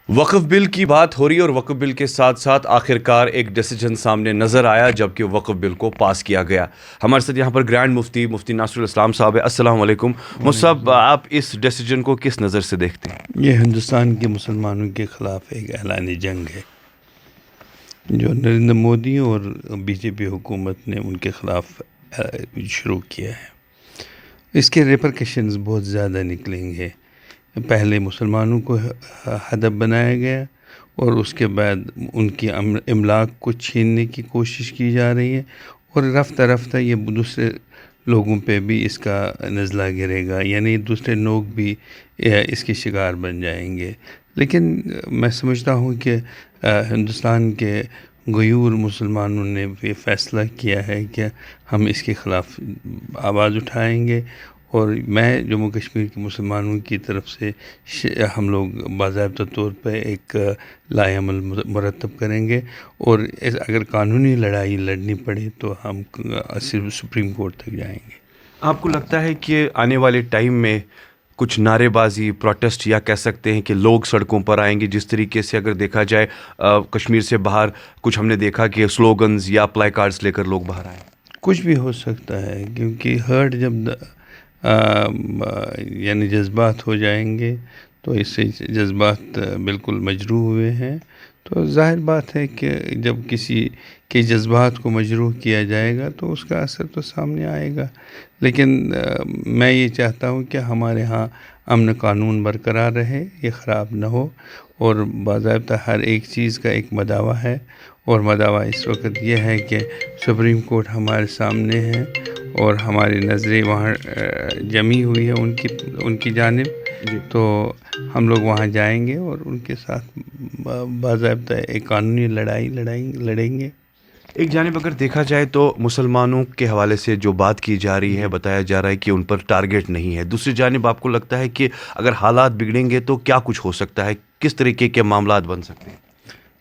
وقف بل کی بات ہو رہی ہے اور وقف بل کے ساتھ ساتھ آخر کار ایک ڈیسیجن سامنے نظر آیا جبکہ وقف بل کو پاس کیا گیا. ہمارے ساتھ یہاں پر گرینڈ مفتی ناصر الاسلام صاحب ہے. السلام علیکم مفتی صاحب، آپ اس ڈیسیجن کو کس نظر سے دیکھتے ہیں؟ یہ ہندوستان کے مسلمانوں کے خلاف ایک اعلان جنگ ہے جو نریندر مودی اور بی جے پی حکومت نے ان کے خلاف شروع کیا ہے. اس کے ریپرکشنز بہت زیادہ نکلیں گے. پہلے مسلمانوں کو ہدف بنایا گیا اور اس کے بعد ان کی املاک کو چھیننے کی کوشش کی جا رہی ہے، اور رفتہ رفتہ یہ دوسرے لوگوں پہ بھی اس کا نزلہ گرے گا، یعنی دوسرے لوگ بھی اس کے شکار بن جائیں گے. لیکن میں سمجھتا ہوں کہ ہندوستان کے غیور مسلمانوں نے یہ فیصلہ کیا ہے کہ ہم اس کے خلاف آواز اٹھائیں گے، اور میں جموں کشمیر کے مسلمانوں کی طرف سے ہم لوگ باضابطہ طور پہ ایک لائحہ عمل مرتب کریں گے، اور اگر قانونی لڑائی لڑنی پڑے تو ہم صرف سپریم کورٹ تک جائیں گے. آپ کو لگتا ہے کہ آنے والے ٹائم میں کچھ نعرے بازی، پروٹیسٹ یا کہہ سکتے ہیں کہ لوگ سڑکوں پر آئیں گے؟ جس طریقے سے اگر دیکھا جائے کشمیر سے باہر کچھ ہم نے دیکھا کہ سلوگنز یا پلائی کارڈز لے کر لوگ باہر آئے. کچھ بھی ہو سکتا ہے، کیونکہ ہرٹ جب یعنی جذبات ہو جائیں گے تو اس سے جذبات بالکل مجروح ہوئے ہیں، تو ظاہر بات ہے کہ جب کسی کے جذبات کو مجروح کیا جائے گا تو اس کا اثر تو سامنے آئے گا. لیکن میں یہ چاہتا ہوں کہ ہمارے ہاں امن قانون برقرار رہے، یہ خراب نہ ہو، اور باضابطہ ہر ایک چیز کا ایک مداوع ہے، اور مداوع اس وقت یہ ہے کہ سپریم کورٹ ہمارے سامنے ہے اور ہماری نظریں وہاں جمی ہوئی ہے ان کی جانب. تو ہم لوگ وہاں جائیں گے اور ان کے ساتھ باضابطہ ایک قانونی لڑائی لڑیں گے. ایک جانب اگر دیکھا جائے تو مسلمانوں کے حوالے سے جو بات کی جا رہی ہے، بتایا جا رہا ہے کہ ان پر ٹارگٹ نہیں ہے. دوسری جانب آپ کو لگتا ہے کہ اگر حالات بگڑیں گے تو کیا کچھ ہو سکتا ہے؟ کس طریقے کے معاملات بن سکتے ہیں؟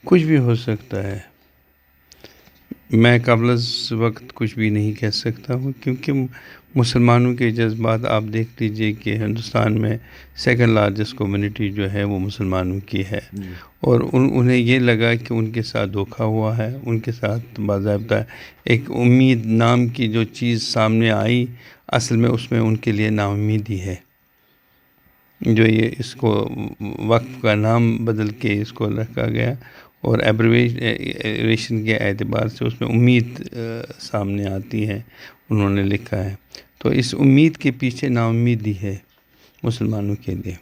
کچھ بھی ہو سکتا ہے. میں قبل از وقت کچھ بھی نہیں کہہ سکتا ہوں، کیونکہ مسلمانوں کے جذبات آپ دیکھ لیجئے کہ ہندوستان میں سیکنڈ لارجسٹ کمیونٹی جو ہے وہ مسلمانوں کی ہے، اور انہیں یہ لگا کہ ان کے ساتھ دھوکہ ہوا ہے. ان کے ساتھ باضابطہ ایک امید نام کی جو چیز سامنے آئی، اصل میں اس میں ان کے لیے نا امیدی ہے، جو یہ اس کو وقت کا نام بدل کے اس کو رکھا گیا، اور ایبریویشن کے اعتبار سے اس میں امید سامنے آتی ہے، انہوں نے لکھا ہے. تو اس امید کے پیچھے نا امیدی ہے مسلمانوں کے لیے.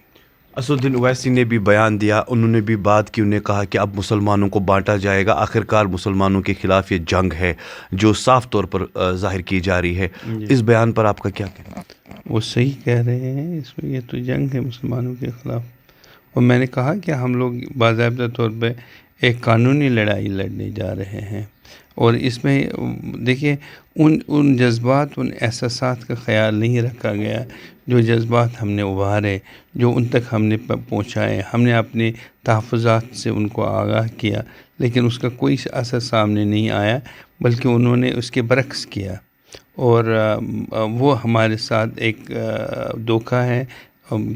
اسد الدین اویسی نے بھی بیان دیا، انہوں نے بھی بات کی، انہوں نے کہا کہ اب مسلمانوں کو بانٹا جائے گا. آخر کار مسلمانوں کے خلاف یہ جنگ ہے جو صاف طور پر ظاہر کی جا رہی ہے. اس بیان پر آپ کا کیا کہنا؟ وہ صحیح کہہ رہے ہیں، اس میں یہ تو جنگ ہے مسلمانوں کے خلاف، اور میں نے کہا کہ ہم لوگ باضابطہ طور پہ ایک قانونی لڑائی لڑنے جا رہے ہیں. اور اس میں دیکھیے ان جذبات، ان احساسات کا خیال نہیں رکھا گیا جو جذبات ہم نے ابھارے، جو ان تک ہم نے پہنچائے. ہم نے اپنے تحفظات سے ان کو آگاہ کیا، لیکن اس کا کوئی اثر سامنے نہیں آیا، بلکہ انہوں نے اس کے برعکس کیا، اور وہ ہمارے ساتھ ایک دھوکہ ہے.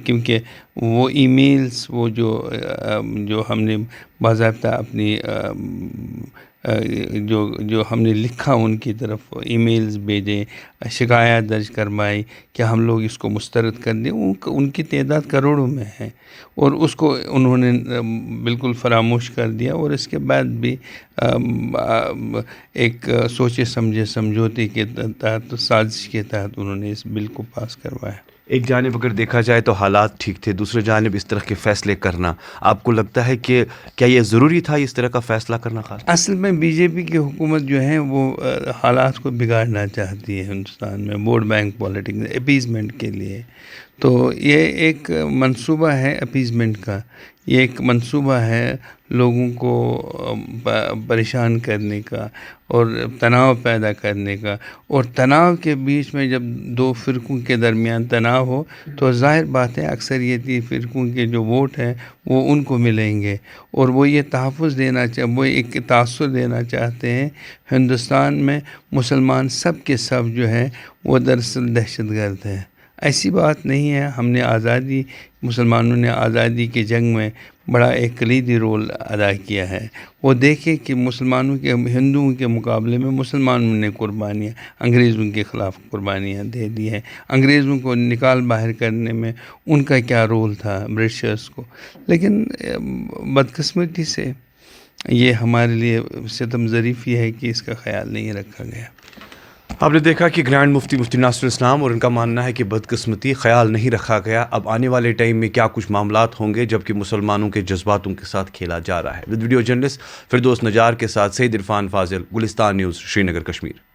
کیونکہ وہ ای میلز، وہ جو ہم نے باضابطہ اپنی جو ہم نے لکھا ان کی طرف ای میلز بھیجے، شکایات درج کروائی کہ ہم لوگ اس کو مسترد کر دیں، ان کی تعداد کروڑوں میں ہے، اور اس کو انہوں نے بالکل فراموش کر دیا، اور اس کے بعد بھی ایک سوچے سمجھے سمجھوتے کے تحت، سازش کے تحت انہوں نے اس بل کو پاس کروایا. ایک جانب اگر دیکھا جائے تو حالات ٹھیک تھے، دوسری جانب اس طرح کے فیصلے کرنا، آپ کو لگتا ہے کہ کیا یہ ضروری تھا اس طرح کا فیصلہ کرنا؟ خاص اصل میں بی جے پی کی حکومت جو ہے وہ حالات کو بگاڑنا چاہتی ہے ہندوستان میں، ووٹ بینک پالیٹکس، اپیزمنٹ کے لیے. تو یہ ایک منصوبہ ہے اپیزمنٹ کا، یہ ایک منصوبہ ہے لوگوں کو پریشان کرنے کا اور تناؤ پیدا کرنے کا. اور تناؤ کے بیچ میں جب دو فرقوں کے درمیان تناؤ ہو تو ظاہر بات ہے اکثریتی فرقوں کے جو ووٹ ہیں وہ ان کو ملیں گے، اور وہ یہ تحفظ وہ ایک تاثر دینا چاہتے ہیں ہندوستان میں مسلمان سب کے سب جو ہیں وہ دراصل دہشت گرد ہیں. ایسی بات نہیں ہے. ہم نے مسلمانوں نے آزادی کی جنگ میں بڑا ایک کلیدی رول ادا کیا ہے. وہ دیکھے کہ مسلمانوں کے ہندوؤں کے مقابلے میں مسلمانوں نے قربانیاں انگریزوں کے خلاف قربانیاں دے دی ہیں. انگریزوں کو نکال باہر کرنے میں ان کا کیا رول تھا برٹشرز کو. لیکن بدقسمتی سے یہ ہمارے لیے ستم ظریف یہ ہے کہ اس کا خیال نہیں رکھا گیا. آپ نے دیکھا کہ گرینڈ مفتی مفتی ناصر الاسلام اور ان کا ماننا ہے کہ بدقسمتی خیال نہیں رکھا گیا. اب آنے والے ٹائم میں کیا کچھ معاملات ہوں گے جبکہ مسلمانوں کے جذباتوں کے ساتھ کھیلا جا رہا ہے. ویڈیو جرنلسٹ فردوس نجار کے ساتھ سعید عرفان فاضل، گلستان نیوز، شری نگر، کشمیر.